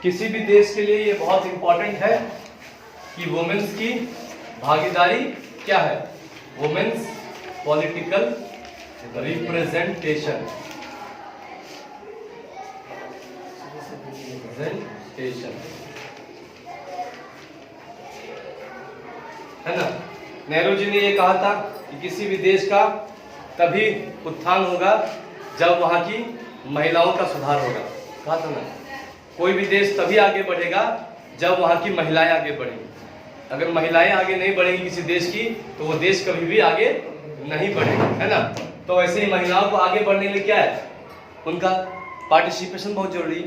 किसी भी देश के लिए ये बहुत इंपॉर्टेंट है कि वुमेन्स की भागीदारी क्या है, वुमेन्स पॉलिटिकल रिप्रेजेंटेशन है ना। नेहरू जी ने ये कहा था कि किसी भी देश का तभी उत्थान होगा जब वहां की महिलाओं का सुधार होगा, कहा था ना। कोई भी देश तभी आगे बढ़ेगा जब वहां की महिलाएं आगे बढ़ेंगी। अगर महिलाएं आगे नहीं बढ़ेंगी किसी देश की तो वो देश कभी भी आगे नहीं बढ़ेगा, है ना। तो वैसे ही महिलाओं को आगे बढ़ने के लिए क्या है, उनका पार्टिसिपेशन बहुत जरूरी है।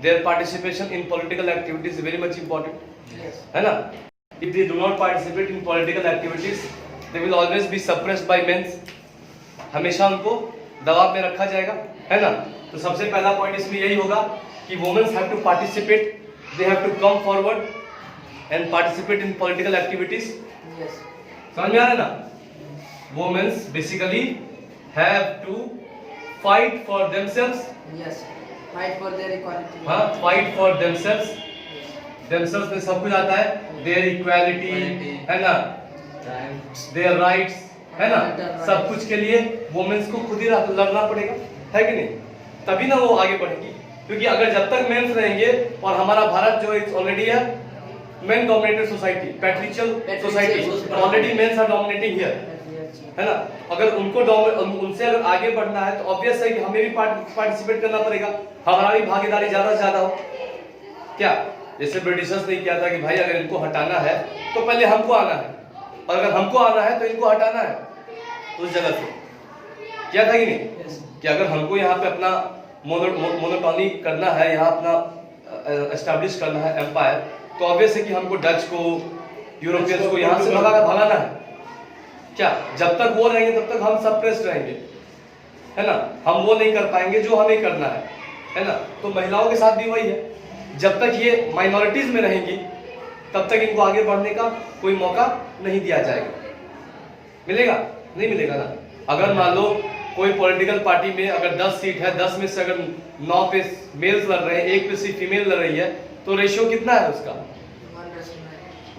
Their participation in political activities very much important, है ना। If they do not participate in political activities they will always be suppressed by mens, हमेशा उनको दबाव में रखा जाएगा, है ना। तो सबसे पहला पॉइंट इसमें यही होगा कि womens have to participate, they have to come forward and participate in political activities. समझ में आ रहा है ना। Womens basically have to fight for themselves, fight for their equality, हाँ, फाइट फॉर देमसेल्व्स। देमसेल्व्स में सब कुछ आता है, देयर इक्वालिटी, है ना, देयर राइट्स, है ना। सब कुछ के लिए वुमेन्स को खुद ही लड़ना पड़ेगा, है कि नहीं, तभी ना वो आगे बढ़ेगी। क्योंकि अगर जब तक मेंस रहेंगे, और हमारा भारत जो है ऑलरेडी है men dominated society, patriarchal society, already mens are dominating here, है ना। अगर उनको उनसे अगर आगे बढ़ना है तो ऑब्वियस है कि हमें भी पार्टिसिपेट करना पड़ेगा, हमारा भी भागीदारी ज्यादा से ज्यादा हो। क्या जैसे ब्रिटिशर्स ने किया था कि भाई अगर इनको हटाना है तो पहले हमको आना है, और अगर हमको आना है तो इनको हटाना है उस जगह से। क्या था कि नहीं, कि अगर हमको यहाँ पे अपना मोनोटॉनी करना है, यहाँ अपना एस्टैब्लिश करना है एम्पायर, तो ऑब्वियस है कि हमको डच को, यूरोपियंस को यहाँ से भगाना है। क्या जब तक वो रहेंगे तब तक हम सप्रेस्ड रहेंगे, है ना, हम वो नहीं कर पाएंगे जो हमें करना है ना। तो महिलाओं के साथ भी वही है, जब तक ये माइनॉरिटीज में रहेंगी तब तक इनको आगे बढ़ने का कोई मौका नहीं दिया जाएगा। मिलेगा नहीं मिलेगा ना। अगर मान लो कोई पॉलिटिकल पार्टी में अगर 10 सीट है, 10 में से अगर 9 पे मेल्स लड़ रहे हैं, 1 पे सिर्फ फीमेल लड़ रही है, तो रेशियो कितना है उसका,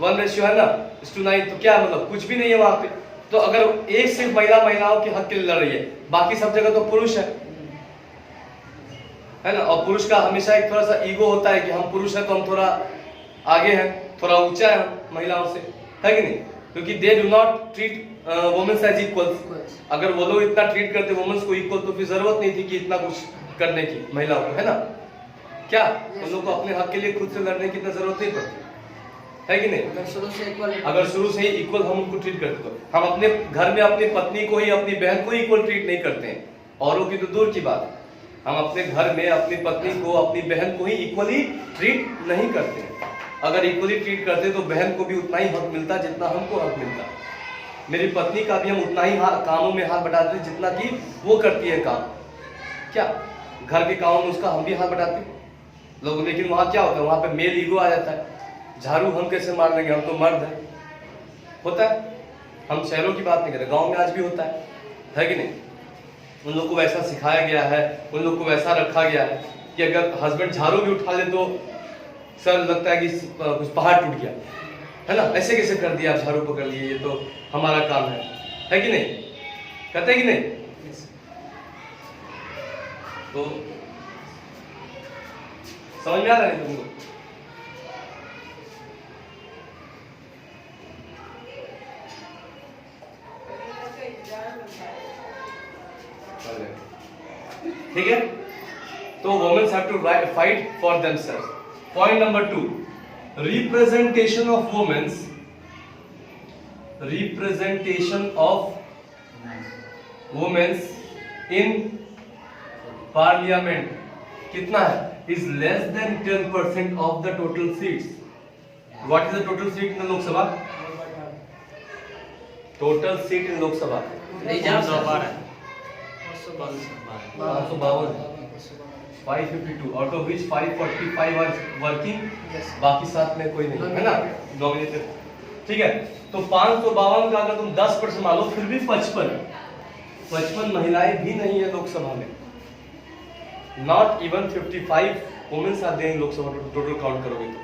1 रेशियो है ना, 1:9। तो क्या मतलब कुछ भी नहीं है वहां पे। तो अगर एक सिर्फ महिलाओं के हक के लिए लड़ रही है, बाकी सब जगह तो पुरुष है ना। और पुरुष का हमेशा एक थोड़ा सा ईगो होता है कि हम पुरुष हैं तो हम थोड़ा आगे हैं, थोड़ा ऊंचा है महिलाओं से, है कि नहीं। क्योंकि they do not treat womens as equals. अगर वो लोग इतना ट्रीट करते वुमेन्स को इक्वल तो फिर जरूरत नहीं थी कि इतना कुछ करने की महिलाओं को, है ना। क्या उन लोग को अपने हक के लिए खुद से लड़ने की इतना जरूरत नहीं पड़ती, है कि नहीं। अगर शुरू से ही इक्वल हम उनको ट्रीट करते तो हम अपने घर में अपनी पत्नी को ही, अपनी बहन को ही इक्वल ट्रीट नहीं करते हैं, औरों की तो दूर की बात, हम अपने घर में अपनी पत्नी को, अपनी बहन को ही इक्वली ट्रीट नहीं करते हैं। अगर इक्वली ट्रीट करते तो बहन को भी उतना ही हक मिलता जितना हमको हक मिलता। मेरी पत्नी का भी हम उतना ही कामों में हाथ बटाते जितना कि वो करती है काम। क्या घर के कामों में उसका हम भी हाथ बटाते लोग, लेकिन वहां क्या होता है, वहां पे मेल ईगो आ जाता है, झाड़ू हम कैसे मार देंगे, हम तो मर्द है। होता है, हम शहरों की बात नहीं कर रहे, गाँव में आज भी होता है कि नहीं। उन लोग को वैसा सिखाया गया है, उन लोग को वैसा रखा गया है कि अगर हस्बैंड झाड़ू भी उठा ले तो सर लगता है कि कुछ पहाड़ टूट गया, है ना। ऐसे कैसे कर दिया, आप झाड़ू पकड़ लिए, ये तो हमारा काम है कि नहीं, कहते हैं कि नहीं। तो समझ में आ रहा है तुमको। ठीक है, तो women's have to fight for themselves. Point number 2, representation of women's, representation of women's in parliament कितना है, is less than 10% of the total seats. What is the total seat in Lok Sabha, total seat in Lok Sabha 552, out of which 545 are working, बाकी साथ में कोई नहीं, है ना, dominated. ठीक है, तो 552 का अगर तुम 10% मान लो, फिर भी 55 महिलाएं भी नहीं है लोकसभा में, नॉट इवन 55 वुमेन्स आते हैं लोकसभा टोटल काउंट करोगे तो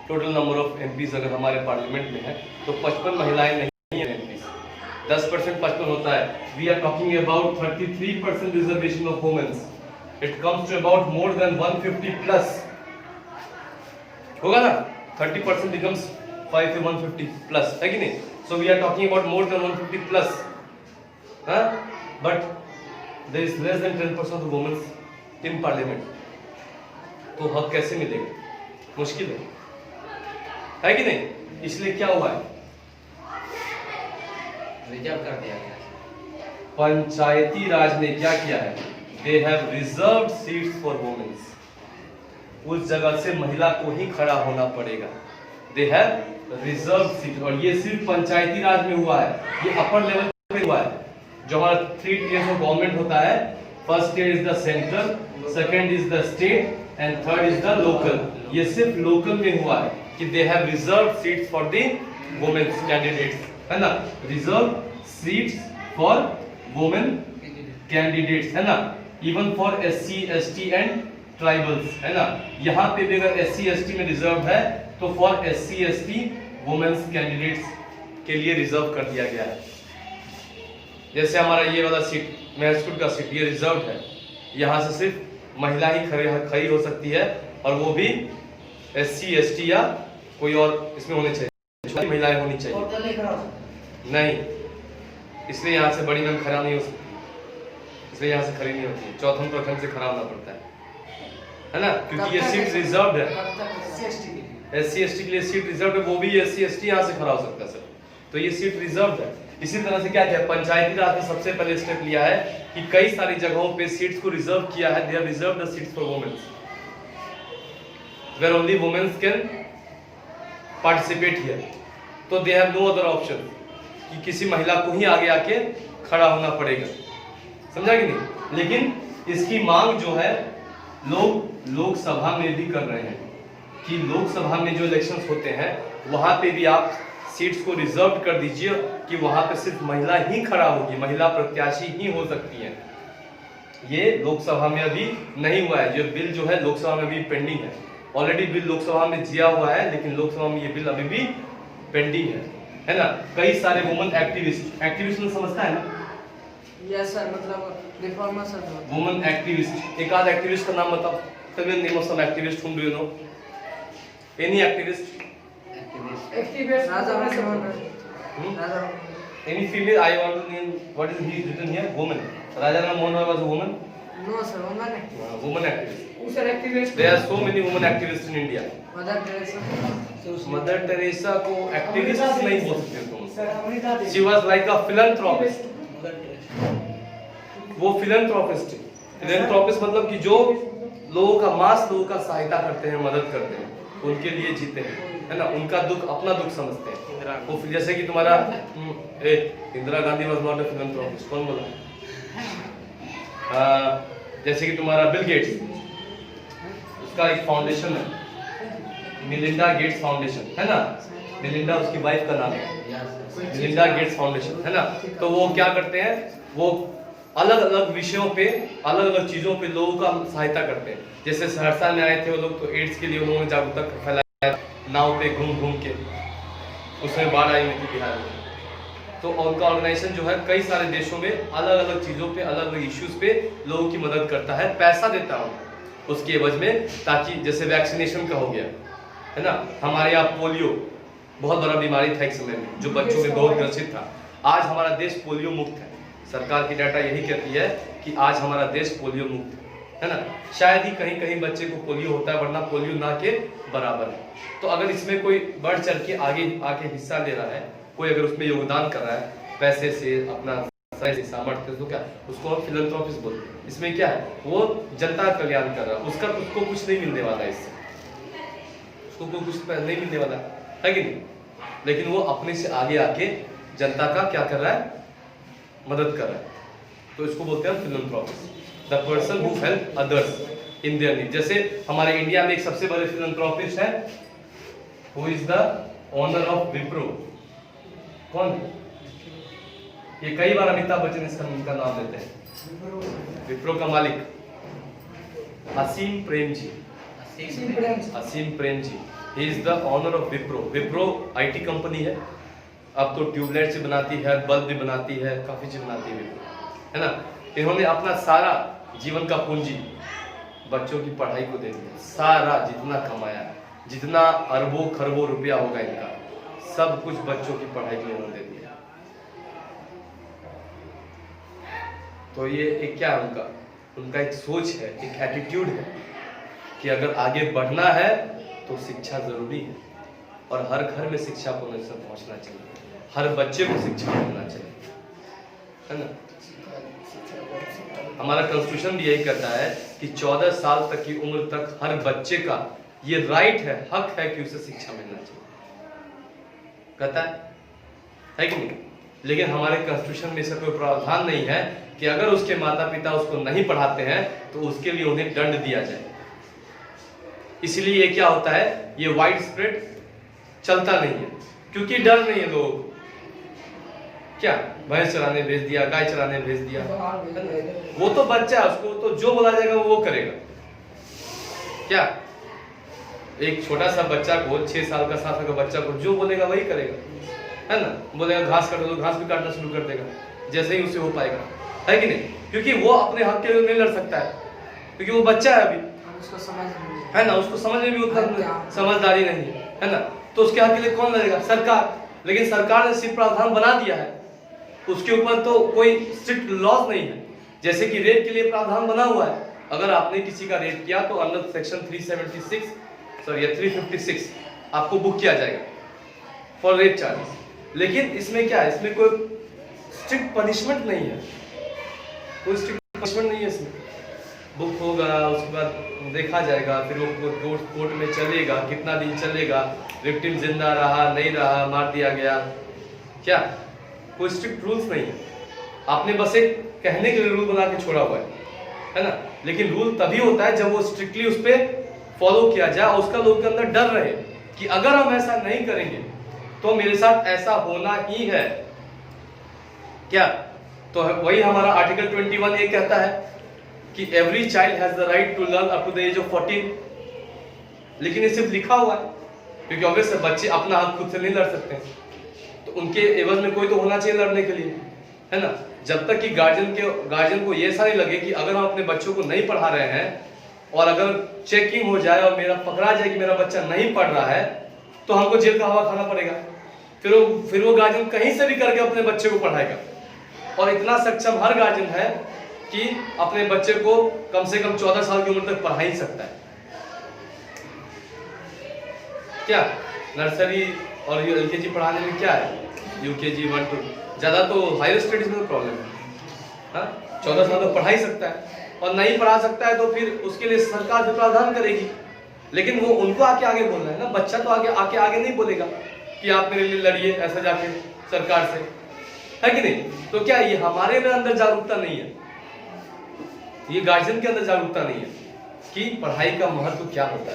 टोटल नंबर ऑफ एमपीज अगर हमारे पार्लियामेंट में है तो 55 महिलाएं नहीं है एमपीज, 10% 55 होता है। We are talking about 33% reservation of womens, it comes to about more than 150 plus होगा ना, 30% बिकम्स 5 to 150 प्लस है कि नहीं। So we are talking about more than 150 plus, but there is less than 10% of women's in parliament. तो हक कैसे मिलेगा, मुश्किल है कि नहीं। इसलिए क्या हुआ है, रिजर्व कर दिया गया। पंचायती राज ने क्या किया है, they have reserved seats for womens. उस जगह से महिला को ही खड़ा होना पड़ेगा, दे हैव रिजर्व सीट। और ये सिर्फ पंचायती राज में हुआ है, ये अपर लेवल पे हुआ है। जो हमारा 3 tiers ऑफ गवर्नमेंट होता है, first tier is the central, second is the state and third is the local. ये सिर्फ लोकल में हुआ है कि they have reserve seats for the womens candidates, है ना, reserve seats for women candidates, है ना, even for SC ST and tribals, है ना। यहाँ पे भी अगर SC ST में रिजर्व है तो for SC ST womens candidates के लिए रिजर्व कर दिया गया है। जैसे हमारा ये वाला सीट महसूट का सीट, ये रिजर्व है, यहाँ से सिर्फ महिला ही खड़ी हो सकती है, और वो भी SC ST या कोई और इसमें होने चाहिए, छोटी महिलाएं होनी चाहिए नहीं, इसलिए यहाँ से बड़ी मैम खड़ा नहीं हो सकती, इसलिए यहाँ से खड़ी नहीं होती है, चौथम प्रखंड से खड़ा होना पड़ता है ना, क्योंकि ये सीट रिजर्व है। SC ST के लिए सीट रिजर्व है, वो भी SC ST यहाँ से खड़ा हो सकता है सर, तो ये सीट रिजर्व है। इसी तरह से क्या किया, पंचायती राज ने सबसे पहले स्टेप लिया है कि कई सारी जगहों पे सीट्स को रिजर्व किया है, they have reserved the seats for womens where only womens can participate here. तो they have no other option कि किसी महिला को ही आगे आके खड़ा होना पड़ेगा, समझा कि नहीं। लेकिन इसकी मांग जो है लोग लोकसभा में भी कर रहे हैं कि लोकसभा में जो इलेक्शंस होते हैं वहां पे भी आप सीट्स को रिजर्व कर दीजिए कि वहां पे सिर्फ महिला ही खड़ा होगी, महिला प्रत्याशी ही हो सकती है। ये लोकसभा में अभी नहीं हुआ है, जो बिल जो है लोकसभा में भी पेंडिंग है। ऑलरेडी बिल लोकसभा में दिया हुआ है, लेकिन लोकसभा में ये बिल अभी भी पेंडिंग है ना। कई सारे वुमेन एक्टिविस्ट में समझता है ना, यस सर, मतलब रिफॉर्मर सर, वुमेन एक्टिविस्ट। एक आध एक्टिविस्ट का नाम बताओ, tell me name of some activist whom do you know, any activist, any female? I want to name, what is he written here, woman. Raja Ram Mohan Roy was a woman. No sir, woman activist. Who sir activist? There are so many women activists in India. Mother Teresa. Mother Teresa को activist नहीं बोल सकते तुम। She was like a philanthropist. वो philanthropist है। Philanthropist मतलब कि जो लोगों का मास लोगों का सहायता करते हैं, मदद करते हैं, उनके लिए जीते हैं, है ना, उनका दुख अपना दुख समझते हैं। वो जैसे कि तुम्हारा Indira Gandhi was not a philanthropist, कौन बोला? जैसे कि तुम्हारा बिल गेट्स, उसका एक फाउंडेशन है, मिलिंडा गेट्स फाउंडेशन, है ना, मिलिंडा उसकी वाइफ का नाम है, मिलिंडा गेट्स फाउंडेशन, है ना। तो वो क्या करते हैं, वो अलग अलग विषयों पे, अलग अलग चीजों पे लोगों का सहायता करते हैं। जैसे सहरसा में आए थे वो लोग, तो एड्स के लिए उन्होंने जागरूकता फैलाया नाव पे घूम घूम के, उसमें बाढ़ आई हुई थी बिहार में। तो उनका ऑर्गेनाइजेशन जो है कई सारे देशों में अलग अलग चीजों पे, अलग अलग इश्यूज पे लोगों की मदद करता है, पैसा देता हूँ उसके एवज में, ताकि जैसे वैक्सीनेशन का हो गया, है ना, हमारे यहाँ पोलियो बहुत बड़ा बीमारी था एक समय में, जो बच्चों में बहुत ग्रसित था। आज हमारा देश पोलियो मुक्त है, सरकार की डाटा यही कहती है कि आज हमारा देश पोलियो मुक्त है ना। शायद ही कहीं कहीं बच्चे को पोलियो होता है, वरना पोलियो ना के बराबर है। तो अगर इसमें कोई बढ़ चढ़ के आगे आके हिस्सा ले रहा है, कोई अगर उसमें योगदान कर रहा है पैसे से, अपना सामर्थ्य, तो क्या उसको हम फिलैंथ्रोपिस्ट बोलते हैं। इसमें क्या है, वो जनता का कल्याण कर रहा है, उसको कुछ नहीं मिलने वाला है इससे, उसको कुछ नहीं मिलने वाला है कि नहीं, लेकिन वो अपने से आगे आके जनता का क्या कर रहा है, मदद कर रहा है। तो इसको बोलते हैं philanthropist, the person who help others in their need. जैसे हमारे इंडिया में एक सबसे बड़े फिलैंथ्रोपिस्ट है, who is the owner of Wipro, कौन है? ये कई बार अमिताभ बच्चन इसका नाम लेते हैं, विप्रो का मालिक, Azim Premji. Azim Premji, he is the owner of Wipro. Wipro IT company है, अब तो ट्यूबलाइट से बनाती है, बल्ब भी बनाती है, काफी चीज बनाती है विप्रो, है ना। इन्होंने अपना सारा जीवन का पूंजी बच्चों की पढ़ाई को दे दिया, सारा जितना कमाया, जितना अरबों खरबों रुपया होगा इनका, सब कुछ बच्चों की पढ़ाई के लिए उन्होंने दे दिया। तो ये एक क्या है उनका एक सोच है, एक एटीट्यूड है कि अगर आगे बढ़ना है तो शिक्षा जरूरी है, और हर घर में शिक्षा को पहुंचना चाहिए, हर बच्चे को शिक्षा मिलना चाहिए, है ना। हमारा कॉन्स्टिट्यूशन भी यही कहता है कि 14 साल तक की उम्र तक हर बच्चे का ये राइट है, हक है कि उसे शिक्षा मिलना चाहिए, कहता है कि नहीं। लेकिन हमारे कॉन्स्टिट्यूशन में इसका कोई प्रावधान नहीं है कि अगर उसके माता पिता उसको नहीं पढ़ाते हैं तो उसके लिए उन्हें दंड दिया जाए। इसलिए ये क्या होता है, ये वाइड स्प्रेड चलता नहीं है, क्योंकि डर नहीं है लोगों को। क्या भैंस चराने भेज दिया, गाय चराने भेज दिया, वो तो बच्चा है, उसको तो जो बोला जाएगा वो करेगा। क्या एक छोटा सा बच्चा को, 6 साल का 7 साल का बच्चा को जो बोलेगा वही करेगा, है ना। बोलेगा घास काटो तो घास भी काटना शुरू कर देगा, जैसे ही उसे हो पाएगा, है कि नहीं। क्योंकि वो अपने हक के लिए नहीं लड़ सकता है, क्योंकि वो बच्चा है अभी, उसको समझ है ना, उसको समझ में भी उतना समझदारी नहीं है ना। तो उसके हक के लिए कौन लड़ेगा, सरकार। लेकिन सरकार ने सिर्फ प्रावधान बना दिया है, उसके ऊपर तो कोई स्ट्रिक्ट लॉज नहीं है। जैसे कि रेप के लिए प्रावधान बना हुआ है, अगर आपने किसी का रेप किया तो अंडर सेक्शन 356 आपको बुक किया जाएगा फॉर रेप चार्जेस। लेकिन इसमें क्या है, इसमें कोई स्ट्रिक्ट पनिशमेंट नहीं है, कोई स्ट्रिक्ट पनिशमेंट नहीं है इसमें। बुक होगा, उसके बाद देखा जाएगा, फिर वो कोर्ट में चलेगा, कितना दिन चलेगा, विक्टिम जिंदा रहा नहीं रहा, मार दिया गया, क्या कोई स्ट्रिक्ट रूल्स नहीं है। आपने बस एक कहने के लिए रूल बना के छोड़ा हुआ है ना। लेकिन रूल तभी होता है जब वो स्ट्रिक्टली उस पर फॉलो किया जाए, और उसका लोगों के अंदर डर रहे कि अगर हम ऐसा नहीं करेंगे तो मेरे साथ ऐसा होना ही है। क्या तो वही हमारा आर्टिकल 21 ये कहता है कि every child has the right to learn up to the age of 14। लेकिन ये सिर्फ लिखा हुआ है, क्योंकि ऑब्वियस बच्चे अपना हक खुद से नहीं लड़ सकते, तो उनके एवज में कोई तो होना चाहिए लड़ने के लिए, है ना। जब तक कि गार्जियन को ये सारी लगे कि अगर हम अपने बच्चों को नहीं पढ़ा रहे हैं, और अगर चेकिंग हो जाए और मेरा पकड़ा जाए कि मेरा बच्चा नहीं पढ़ रहा है, तो हमको जेल का हवा खाना पड़ेगा। फिर वो गार्जियन कहीं से भी करके अपने बच्चे को पढ़ाएगा, और इतना सक्षम हर गार्जियन है कि अपने बच्चे को कम से कम 14 साल की उम्र तक पढ़ा ही सकता है। क्या नर्सरी और एलकेजी पढ़ाने में क्या है, यूकेजी 1 2, ज्यादा तो हायर स्टडीज में प्रॉब्लम है। 14 साल तक पढ़ा ही सकता है, और नहीं पढ़ा सकता है तो फिर उसके लिए सरकार भी प्रावधान करेगी। लेकिन वो उनको आगे बोलना है ना, बच्चा तो आगे नहीं बोलेगा कि आप मेरे लिए लड़िए ऐसा जाके सरकार से, है कि नहीं। तो क्या ये हमारे में अंदर जागरूकता नहीं है, ये गार्जियन के अंदर जागरूकता नहीं है कि पढ़ाई का महत्व क्या होता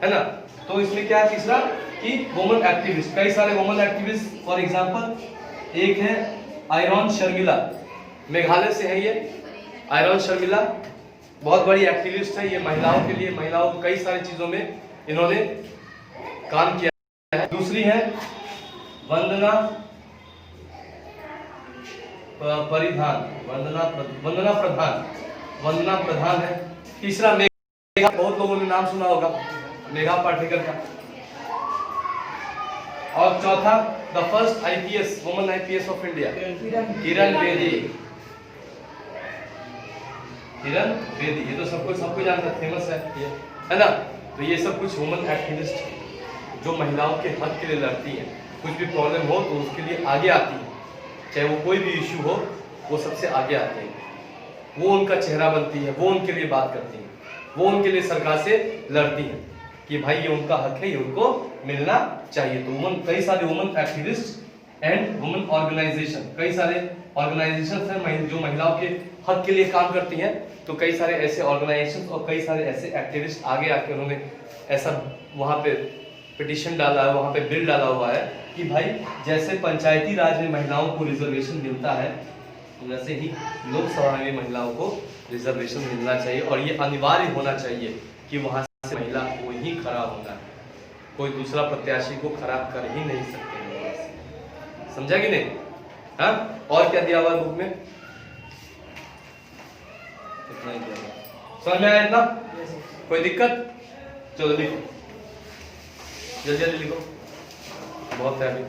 है ना। तो इसमें क्या है तीसरा कि वुमेन एक्टिविस्ट, कई सारे वुमेन एक्टिविस्ट, फॉर एग्जांपल एक है आयरन शर्मिला, मेघालय से है ये। आयरन शर्मिला बहुत बड़ी एक्टिविस्ट है, ये महिलाओं के लिए, महिलाओं को कई सारी चीजों में इन्होंने काम किया है। दूसरी है वंदना प्रधान है। तीसरा मेघा, बहुत लोगों ने नाम सुना होगा मेघा पाटेकर का। और चौथा the first IPS woman IPS of India Kiran Bedi. ये तो सबको जानता है, फेमस है ना। तो ये सब कुछ वुमन एक्टिविस्ट जो महिलाओं के हक के लिए लड़ती हैं, कुछ भी प्रॉब्लम हो तो उसके लिए आगे आती है, चाहे वो कोई भी इश्यू हो, वो सबसे आगे आते हैं, वो उनका चेहरा बनती है, वो उनके लिए बात करती है, वो उनके लिए सरकार से लड़ती है कि भाई ये उनका हक है, ये उनको मिलना चाहिए। तो कई सारे woman activist and woman organisation, कई सारे ऑर्गेनाइजेशन हैं जो महिलाओं के हक के लिए काम करती हैं। तो कई सारे ऐसे ऑर्गेनाइजेशन और कई सारे ऐसे एक्टिविस्ट आगे आके उन्होंने ऐसा वहाँ पे पिटीशन डाला है, वहाँ पे बिल डाला हुआ है कि भाई जैसे पंचायती राज में महिलाओं को रिजर्वेशन मिलता है, वैसे ही लोकसभा में महिलाओं को रिजर्वेशन मिलना चाहिए और ये अनिवार्य होना चाहिए कि वहां से महिला को ही खड़ा होना है, कोई दूसरा प्रत्याशी को खड़ा कर ही नहीं सकते हैं वहां से। समझा कि नहीं? हाँ, और क्या दिया हुआ है बुक में? इतना ही दिया हुआ। समझ में आया इतना? कोई दिक्कत? चलो लिखो, जल्दी जल्दी लिखो, बहुत है अभी।